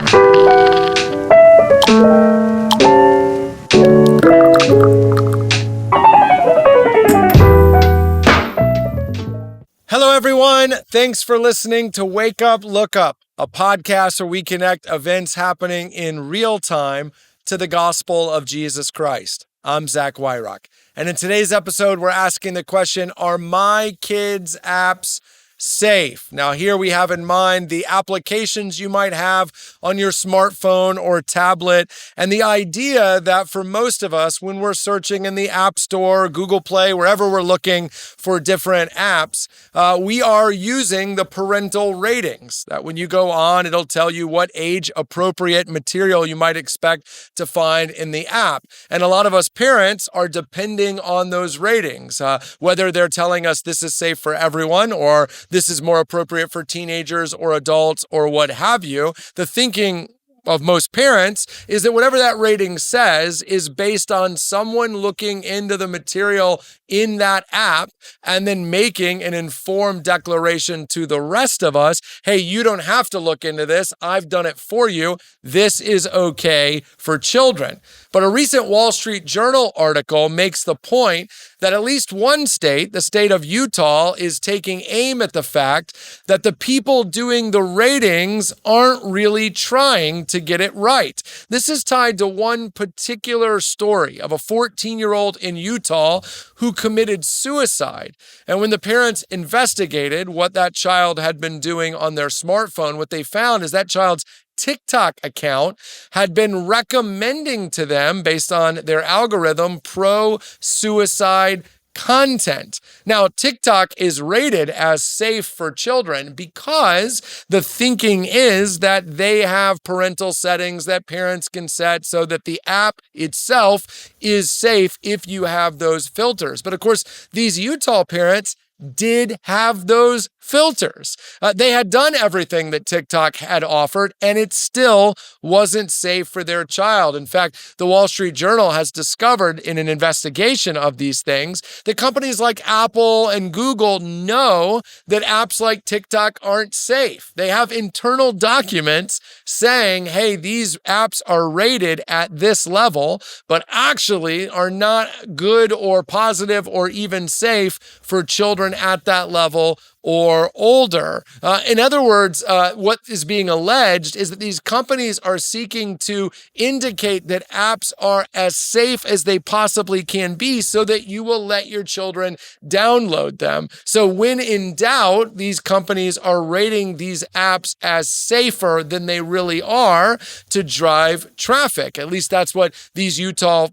Hello, everyone. Thanks for listening to Wake Up, Look Up, a podcast where we connect events happening in real time to the gospel of Jesus Christ. I'm Zach Wyrock. And in today's episode, we're asking the question, are my kids' apps safe? Now, here we have in mind the applications you might have on your smartphone or tablet, and the idea that for most of us, when we're searching in the App Store, Google Play, wherever we're looking for different apps, we are using the parental ratings. That when you go on, it'll tell you what age-appropriate material you might expect to find in the app. And a lot of us parents are depending on those ratings, whether they're telling us this is safe for everyone or this is more appropriate for teenagers or adults or what have you. The thinking of most parents is that whatever that rating says is based on someone looking into the material in that app and then making an informed declaration to the rest of us, hey, you don't have to look into this. I've done it for you. This is okay for children. But a recent Wall Street Journal article makes the point that at least one state, the state of Utah, is taking aim at the fact that the people doing the ratings aren't really trying to get it right. This is tied to one particular story of a 14-year-old in Utah who committed suicide. And when the parents investigated what that child had been doing on their smartphone, what they found is that child's TikTok account had been recommending to them, based on their algorithm, pro-suicide content. Now, TikTok is rated as safe for children because the thinking is that they have parental settings that parents can set so that the app itself is safe if you have those filters. But of course, these Utah parents did have those filters. They had done everything that TikTok had offered, and it still wasn't safe for their child. In fact, the Wall Street Journal has discovered in an investigation of these things that companies like Apple and Google know that apps like TikTok aren't safe. They have internal documents saying, hey, these apps are rated at this level, but actually are not good or positive or even safe for children at that level or older. In other words, what is being alleged is that these companies are seeking to indicate that apps are as safe as they possibly can be so that you will let your children download them. So when in doubt, these companies are rating these apps as safer than they really are to drive traffic. At least that's what these Utah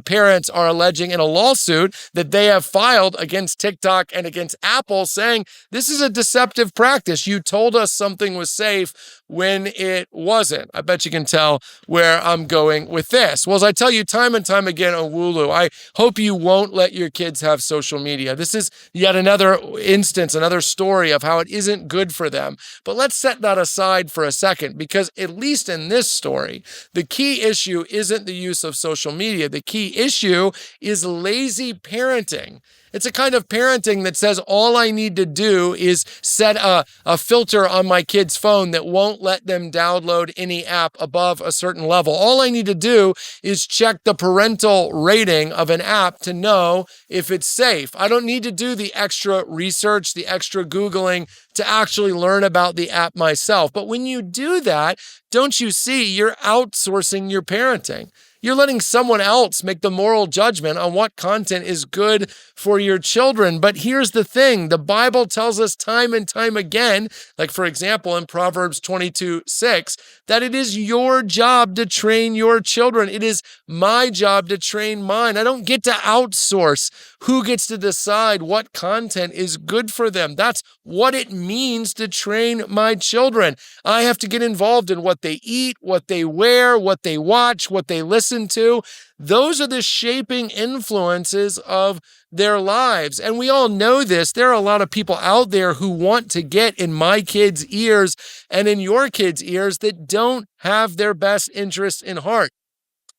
parents are alleging in a lawsuit that they have filed against TikTok and against Apple, saying this is a deceptive practice. You told us something was safe when it wasn't. I bet you can tell where I'm going with this. Well, as I tell you time and time again on Wulu, I hope you won't let your kids have social media. This is yet another instance, another story of how it isn't good for them. But let's set that aside for a second, because at least in this story, the key issue isn't the use of social media. The key issue is lazy parenting. It's a kind of parenting that says all I need to do is set a filter on my kid's phone that won't let them download any app above a certain level. All I need to do is check the parental rating of an app to know if it's safe. I don't need to do the extra research, the extra Googling to actually learn about the app myself. But when you do that, don't you see you're outsourcing your parenting? You're letting someone else make the moral judgment on what content is good for your children. But here's the thing. The Bible tells us time and time again, like for example, in Proverbs 22:6, that it is your job to train your children. It is my job to train mine. I don't get to outsource who gets to decide what content is good for them. That's what it means to train my children. I have to get involved in what they eat, what they wear, what they watch, what they listen to. Those are the shaping influences of their lives. And we all know this. There are a lot of people out there who want to get in my kids' ears and in your kids' ears that don't have their best interest in heart.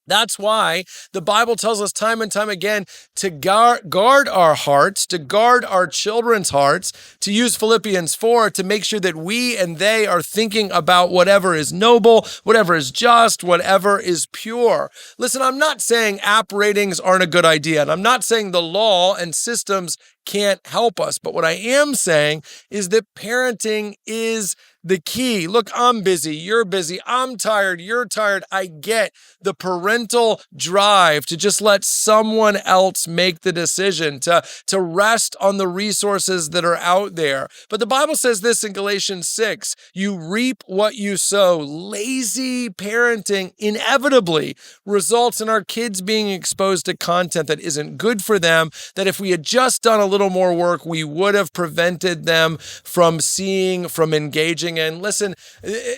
That's why the Bible tells us time and time again to guard our hearts, to guard our children's hearts, to use Philippians 4 to make sure that we and they are thinking about whatever is noble, whatever is just, whatever is pure. Listen, I'm not saying app ratings aren't a good idea, and I'm not saying the law and systems can't help us, but what I am saying is that parenting is the key. Look, I'm busy, you're busy, I'm tired, you're tired. I get the parental drive to just let someone else make the decision, to rest on the resources that are out there. But the Bible says this in Galatians 6, you reap what you sow. Lazy parenting inevitably results in our kids being exposed to content that isn't good for them, that if we had just done a little more work, we would have prevented them from seeing, from engaging. And listen,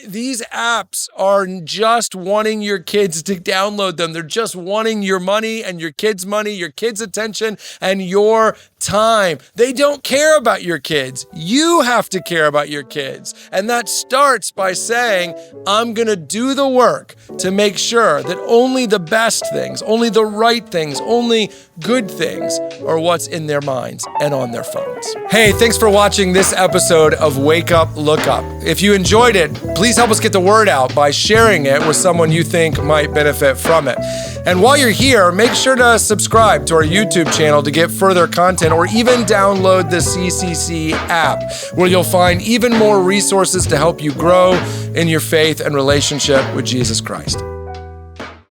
these apps are just wanting your kids to download them. They're just wanting your money and your kids' money, your kids' attention, and your time. They don't care about your kids. You have to care about your kids. And that starts by saying, I'm going to do the work to make sure that only the best things, only the right things, only good things are what's in their minds and on their phones. Hey, thanks for watching this episode of Wake Up, Look Up. If you enjoyed it, please help us get the word out by sharing it with someone you think might benefit from it. And while you're here, make sure to subscribe to our YouTube channel to get further content, or even download the CCC app, where you'll find even more resources to help you grow in your faith and relationship with Jesus Christ.